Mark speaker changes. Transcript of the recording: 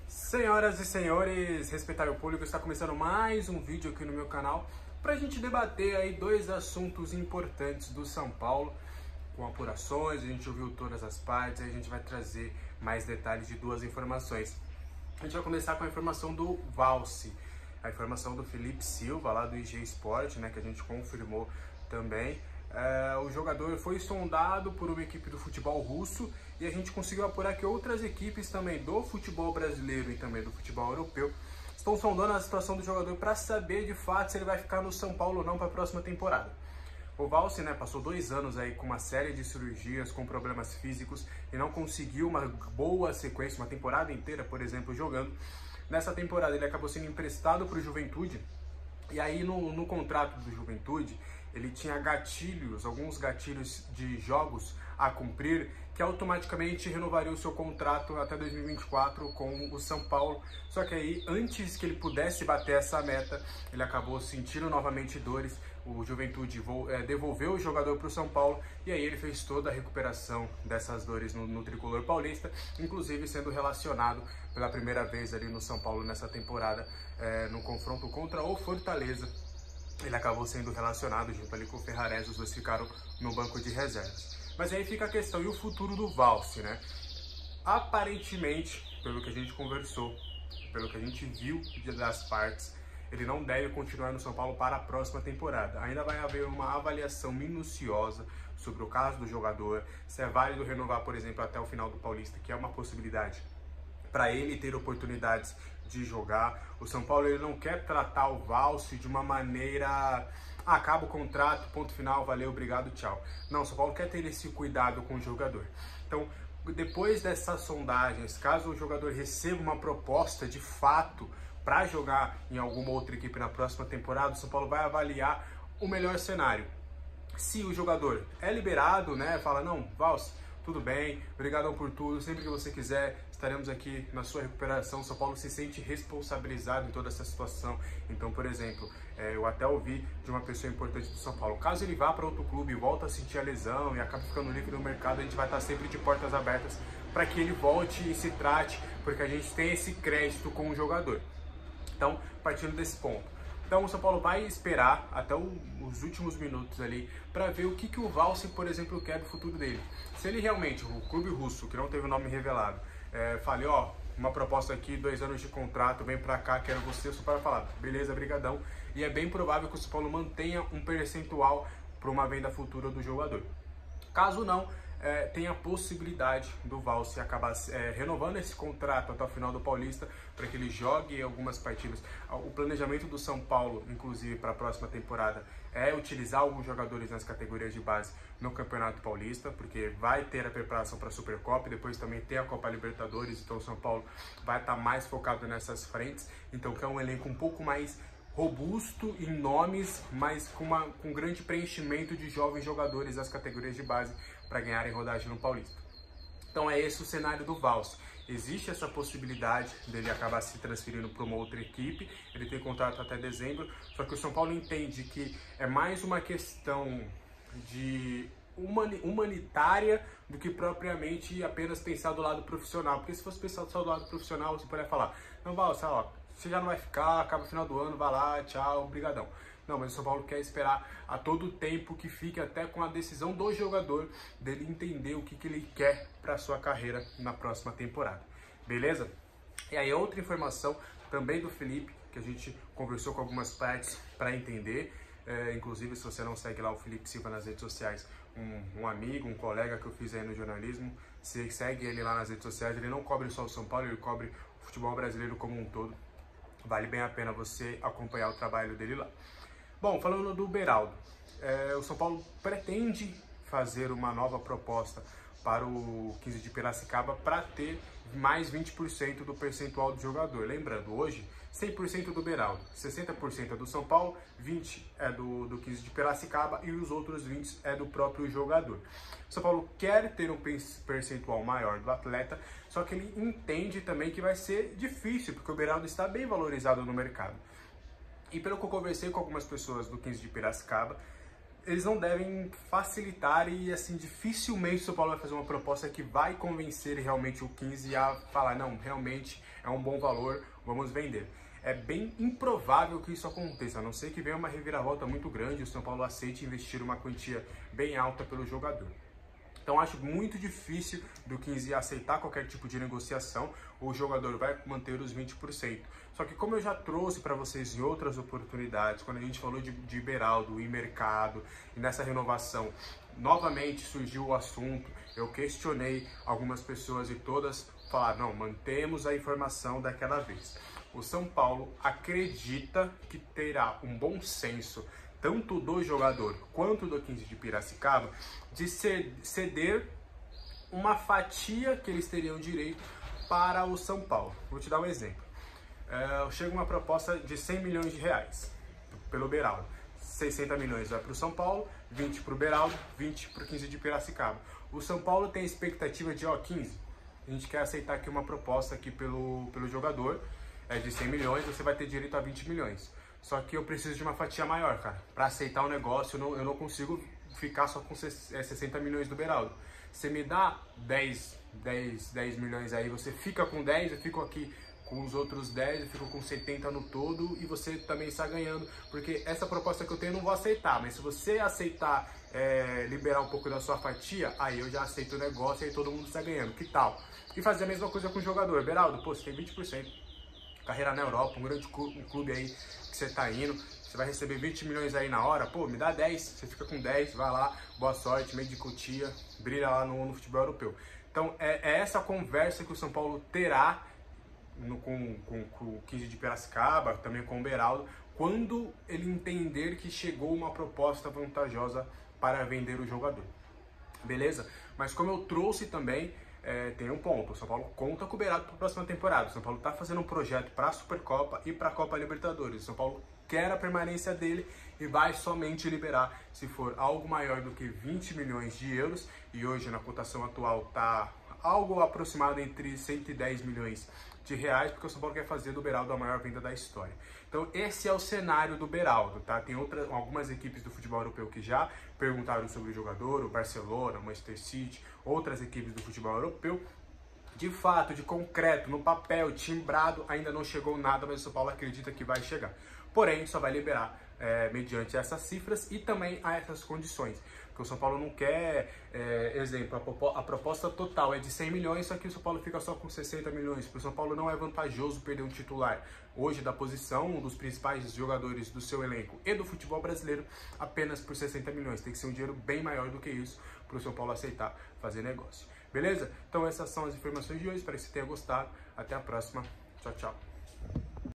Speaker 1: Senhoras e senhores, respeitável público, está começando mais um vídeo aqui no meu canal para a gente debater aí dois assuntos importantes do São Paulo, com apurações. A gente ouviu todas as partes, aí a gente vai trazer mais detalhes de duas informações. A gente vai começar com a informação do Valci, a informação do Felipe Silva, lá do IG Sport, né, que a gente confirmou também. O jogador foi sondado por uma equipe do futebol russo e a gente conseguiu apurar que outras equipes também do futebol brasileiro e também do futebol europeu estão sondando a situação do jogador para saber de fato se ele vai ficar no São Paulo ou não para a próxima temporada. O Valci, né, passou 2 anos aí com uma série de cirurgias, com problemas físicos e não conseguiu uma boa sequência, uma temporada inteira, por exemplo, jogando. Nessa temporada ele acabou sendo emprestado para o Juventude e aí no contrato do Juventude ele tinha gatilhos, alguns gatilhos de jogos a cumprir, que automaticamente renovaria o seu contrato até 2024 com o São Paulo. Só que aí, antes que ele pudesse bater essa meta, ele acabou sentindo novamente dores. O Juventude devolveu o jogador para o São Paulo e aí ele fez toda a recuperação dessas dores no tricolor paulista, inclusive sendo relacionado pela primeira vez ali no São Paulo nessa temporada, no confronto contra o Fortaleza. Ele acabou sendo relacionado junto ali com o Ferrarese, os dois ficaram no banco de reservas. Mas aí fica a questão, e o futuro do Valci, né? Aparentemente, pelo que a gente conversou, pelo que a gente viu das partes, ele não deve continuar no São Paulo para a próxima temporada. Ainda vai haver uma avaliação minuciosa sobre o caso do jogador, se é válido renovar, por exemplo, até o final do Paulista, que é uma possibilidade para ele ter oportunidades de jogar. O São Paulo ele não quer tratar o Valci de uma maneira: acaba o contrato, ponto final, valeu, obrigado, tchau. Não, o São Paulo quer ter esse cuidado com o jogador. Então, depois dessas sondagens, caso o jogador receba uma proposta de fato para jogar em alguma outra equipe na próxima temporada, o São Paulo vai avaliar o melhor cenário. Se o jogador é liberado, né, fala: não, Valci, tudo bem, obrigadão por tudo, sempre que você quiser estaremos aqui na sua recuperação. O São Paulo se sente responsabilizado em toda essa situação. Então, por exemplo, eu até ouvi de uma pessoa importante do São Paulo: caso ele vá para outro clube e volta a sentir a lesão e acabe ficando livre no mercado, a gente vai estar sempre de portas abertas para que ele volte e se trate, porque a gente tem esse crédito com o jogador. Então, partindo desse ponto. Então o São Paulo vai esperar até os últimos minutos ali para ver o que o Valci, por exemplo, quer do futuro dele. Se ele realmente, o clube russo, que não teve o nome revelado, fale: ó, uma proposta aqui, 2 anos de contrato, vem pra cá, quero você, o São Paulo vai falar: beleza, brigadão. E é bem provável que o São Paulo mantenha um percentual para uma venda futura do jogador. Caso não, tem a possibilidade do Valci acabar renovando esse contrato até o final do Paulista, para que ele jogue algumas partidas. O planejamento do São Paulo, inclusive para a próxima temporada, é utilizar alguns jogadores nas categorias de base no Campeonato Paulista, porque vai ter a preparação para a Supercopa e depois também tem a Copa Libertadores. Então o São Paulo vai estar mais focado nessas frentes, então que é um elenco um pouco mais robusto em nomes, mas com grande preenchimento de jovens jogadores das categorias de base para ganharem rodagem no Paulista. Então é esse o cenário do Valci. Existe essa possibilidade dele acabar se transferindo para uma outra equipe. Ele tem contrato até dezembro, só que o São Paulo entende que é mais uma questão de humanitária do que propriamente apenas pensar do lado profissional. Porque se fosse pensar só do lado profissional, você poderia falar: não, Valci, ó, você já não vai ficar, acaba o final do ano, vai lá, tchau, obrigadão. Não, mas o São Paulo quer esperar a todo tempo que fique, até com a decisão do jogador, dele entender o que ele quer para a sua carreira na próxima temporada. Beleza? E aí outra informação também do Felipe, que a gente conversou com algumas partes para entender. Inclusive, se você não segue lá o Felipe Silva nas redes sociais, um amigo, um colega que eu fiz aí no jornalismo, você segue ele lá nas redes sociais. Ele não cobre só o São Paulo, ele cobre o futebol brasileiro como um todo. Vale bem a pena você acompanhar o trabalho dele lá. Bom, falando do Beraldo, o São Paulo pretende fazer uma nova proposta para o 15 de Piracicaba para ter mais 20% do percentual do jogador. Lembrando, hoje 100% do Beraldo, 60% é do São Paulo, 20% é do 15 de Piracicaba e os outros 20% é do próprio jogador. O São Paulo quer ter um percentual maior do atleta, só que ele entende também que vai ser difícil, porque o Beraldo está bem valorizado no mercado. E pelo que eu conversei com algumas pessoas do 15 de Piracicaba, eles não devem facilitar e, assim, dificilmente o São Paulo vai fazer uma proposta que vai convencer realmente o 15 a falar, não, realmente é um bom valor, vamos vender. É bem improvável que isso aconteça, a não ser que venha uma reviravolta muito grande e o São Paulo aceite investir uma quantia bem alta pelo jogador. Então acho muito difícil do 15 aceitar qualquer tipo de negociação, o jogador vai manter os 20%. Só que como eu já trouxe para vocês em outras oportunidades, quando a gente falou de Beraldo e mercado, e nessa renovação, novamente surgiu o assunto, eu questionei algumas pessoas e todas falaram, não, mantemos a informação daquela vez. O São Paulo acredita que terá um bom senso, tanto do jogador quanto do 15 de Piracicaba, de ceder uma fatia que eles teriam direito para o São Paulo. Vou te dar um exemplo. Chega uma proposta de 100 milhões de reais pelo Beraldo. 60 milhões vai para o São Paulo, 20 para o Beraldo, 20 para o 15 de Piracicaba. O São Paulo tem a expectativa de, 15, a gente quer aceitar aqui uma proposta aqui pelo jogador, de 100 milhões, você vai ter direito a 20 milhões. Só que eu preciso de uma fatia maior, cara. Para aceitar o negócio, eu não consigo ficar só com 60 milhões do Beraldo. Você me dá 10 milhões aí, você fica com 10, eu fico aqui com os outros 10, eu fico com 70 no todo e você também está ganhando. Porque essa proposta que eu tenho eu não vou aceitar, mas se você aceitar liberar um pouco da sua fatia, aí eu já aceito o negócio e aí todo mundo está ganhando. Que tal? E fazer a mesma coisa com o jogador. Beraldo, pô, você tem 20%. Carreira na Europa, um grande clube aí que você tá indo, você vai receber 20 milhões aí na hora, pô, me dá 10, você fica com 10, vai lá, boa sorte, meio de Cotia, brilha lá no futebol europeu. Então é essa conversa que o São Paulo terá com o 15 de Piracicaba, também com o Beraldo, quando ele entender que chegou uma proposta vantajosa para vender o jogador. Beleza? Mas como eu trouxe também, tem um ponto, o São Paulo conta com o Beraldo para a próxima temporada. O São Paulo está fazendo um projeto para a Supercopa e para a Copa Libertadores. O São Paulo quer a permanência dele e vai somente liberar se for algo maior do que 20 milhões de euros. E hoje, na cotação atual, está algo aproximado entre 110 milhões de reais, porque o São Paulo quer fazer do Beraldo a maior venda da história. Então esse é o cenário do Beraldo, tá? Tem algumas equipes do futebol europeu que já perguntaram sobre o jogador, o Barcelona, o Manchester City, outras equipes do futebol europeu. De fato, de concreto, no papel, timbrado, ainda não chegou nada, mas o São Paulo acredita que vai chegar. Porém, só vai liberar mediante essas cifras e também a essas condições. Porque o São Paulo não quer, exemplo, a proposta total é de 100 milhões, só que o São Paulo fica só com 60 milhões. Para o São Paulo não é vantajoso perder um titular hoje da posição, um dos principais jogadores do seu elenco e do futebol brasileiro, apenas por 60 milhões. Tem que ser um dinheiro bem maior do que isso para o São Paulo aceitar fazer negócio. Beleza? Então essas são as informações de hoje, espero que você tenha gostado. Até a próxima. Tchau, tchau.